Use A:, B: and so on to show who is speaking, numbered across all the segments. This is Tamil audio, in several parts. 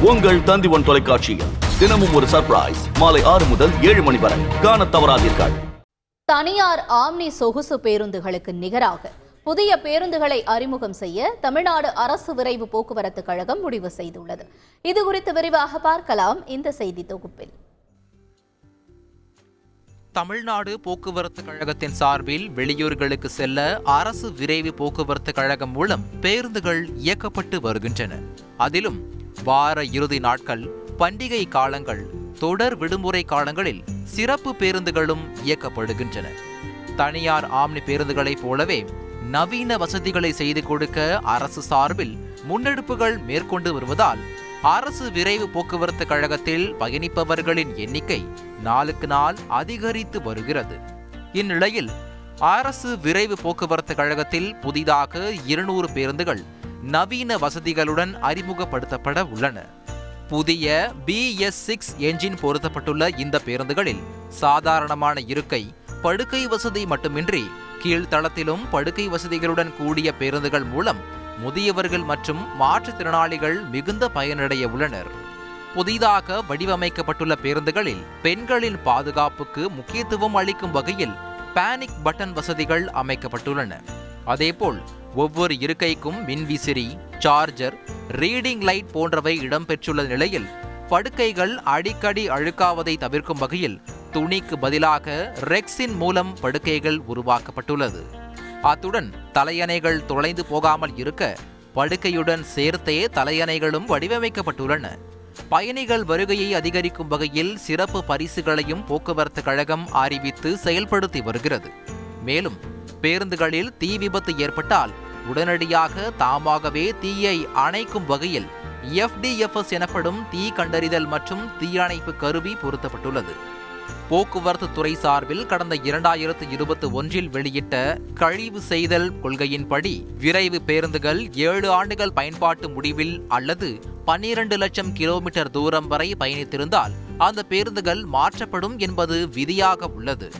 A: உங்கள் தந்தி1 தொலைக்காட்சியில் தினமும் ஒரு சர்ப்ரைஸ் மாலை 6 முதல் 7 மணி வரை காணத் தவறாதீர்கள்.
B: தனியார் ஆம்னி சொகுசு பேருந்துகளுக்கு நிகராக புதிய பேருந்துகளை அறிமுகம் செய்ய தமிழ்நாடு அரசு விரைவு போக்குவரத்து கழகம் முடிவு செய்துள்ளது. இதுகுறித்து விரிவாக பார்க்கலாம் இந்த செய்தி தொகுப்பில்.
C: தமிழ்நாடு போக்குவரத்து கழகத்தின் சார்பில் வெளியூர்களுக்கு செல்ல அரசு விரைவு போக்குவரத்து கழகம் மூலம் பேருந்துகள் இயக்கப்பட்டு வருகின்றன. அதிலும் வார இறுதி நாட்கள், பண்டிகை காலங்கள், தொடர் விடுமுறை காலங்களில் சிறப்பு பேருந்துகளும் இயக்கப்படுகின்றன. தனியார் ஆம்னி பேருந்துகளைப் போலவே நவீன வசதிகளை செய்து கொடுக்க அரசு சார்பில் முன்னெடுப்புகள் மேற்கொண்டு வருவதால் அரசு விரைவு போக்குவரத்து கழகத்தில் பயணிப்பவர்களின் எண்ணிக்கை நாளுக்கு நாள் அதிகரித்து வருகிறது. இந்நிலையில் அரசு விரைவு போக்குவரத்து கழகத்தில் புதிதாக 200 பேருந்துகள் நவீன வசதிகளுடன் அறிமுகப்படுத்தப்பட உள்ளன. புதிய BS6 என்ஜின் பொருத்தப்பட்டுள்ள இந்த பேருந்துகளில் சாதாரணமான இருக்கை, படுக்கை வசதி மட்டுமின்றி கீழ்த்தளத்திலும் படுக்கை வசதிகளுடன் கூடிய பேருந்துகள் மூலம் முதியவர்கள் மற்றும் மாற்றுத்திறனாளிகள் மிகுந்த பயனடைய உள்ளனர். புதிதாக வடிவமைக்கப்பட்டுள்ள பேருந்துகளில் பெண்களின் பாதுகாப்புக்கு முக்கியத்துவம் அளிக்கும் வகையில் பேனிக் பட்டன் வசதிகள் அமைக்கப்பட்டுள்ளன. அதேபோல் ஒவ்வொரு இருக்கைக்கும் மின்விசிறி, சார்ஜர், ரீடிங் லைட் போன்றவை இடம்பெற்றுள்ள நிலையில் படுக்கைகள் அடிக்கடி அழுக்காவதை தவிர்க்கும் வகையில் துணிக்கு பதிலாக ரெக்ஸின் மூலம் படுக்கைகள் உருவாக்கப்பட்டுள்ளது. அத்துடன் தலையணைகள் தொலைந்து போகாமல் இருக்க படுக்கையுடன் சேர்த்தே தலையணைகளும் வடிவமைக்கப்பட்டுள்ளன. பயணிகள் வருகையை அதிகரிக்கும் வகையில் சிறப்பு பரிசுகளையும் போக்குவரத்து கழகம் அறிவித்து செயல்படுத்தி வருகிறது. மேலும் பேருந்துகளில் தீ விபத்து ஏற்பட்டால் உடனடியாக தாமாகவே தீயை அணைக்கும் வகையில் FDFS எனப்படும் தீ கண்டறிதல் மற்றும் தீயணைப்பு கருவி பொருத்தப்பட்டுள்ளது. போக்குவரத்து துறை சார்பில் கடந்த 2021 வெளியிட்ட கழிவு செய்தல் கொள்கையின்படி விரைவு பேருந்துகள் 7 ஆண்டுகள் பயன்பாட்டு முடிவில் அல்லது 12 லட்சம் கிலோமீட்டர் தூரம் வரை பயணித்திருந்தால் அந்த பேருந்துகள் மாற்றப்படும் என்பது விதியாக உள்ளது.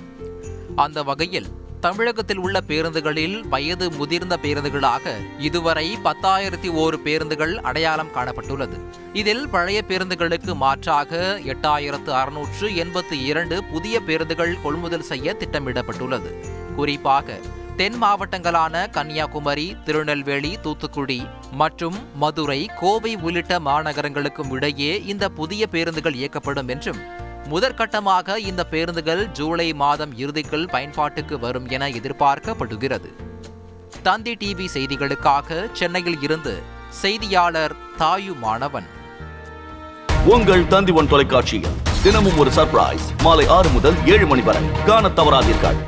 C: அந்த வகையில் தமிழகத்தில் உள்ள பேருந்துகளில் வயது முதிர்ந்த பேருந்துகளாக இதுவரை 10,001 பேருந்துகள் அடையாளம் காணப்பட்டுள்ளது. இதில் பழைய பேருந்துகளுக்கு மாற்றாக 8,682 புதிய பேருந்துகள் கொள்முதல் செய்ய திட்டமிடப்பட்டுள்ளது. குறிப்பாக தென் மாவட்டங்களான கன்னியாகுமரி, திருநெல்வேலி, தூத்துக்குடி மற்றும் மதுரை, கோவை உள்ளிட்ட மாநகரங்களுக்கும் இடையே இந்த புதிய பேருந்துகள் இயக்கப்படும் என்றும் முதற்கட்டமாக இந்த பேருந்துகள் ஜூலை மாதம் இறுதிக்குள் பயன்பாட்டுக்கு வரும் என எதிர்பார்க்கப்படுகிறது. தந்தி டிவி செய்திகளுக்காக சென்னையில் இருந்து செய்தியாளர் தாயு மாணவன்.
A: உங்கள் தந்தி1 தொலைக்காட்சியில் தினமும் ஒரு சர்ப்ரைஸ் மாலை 6 முதல் 7 மணி வரை காணத் தவறாதீர்கள்.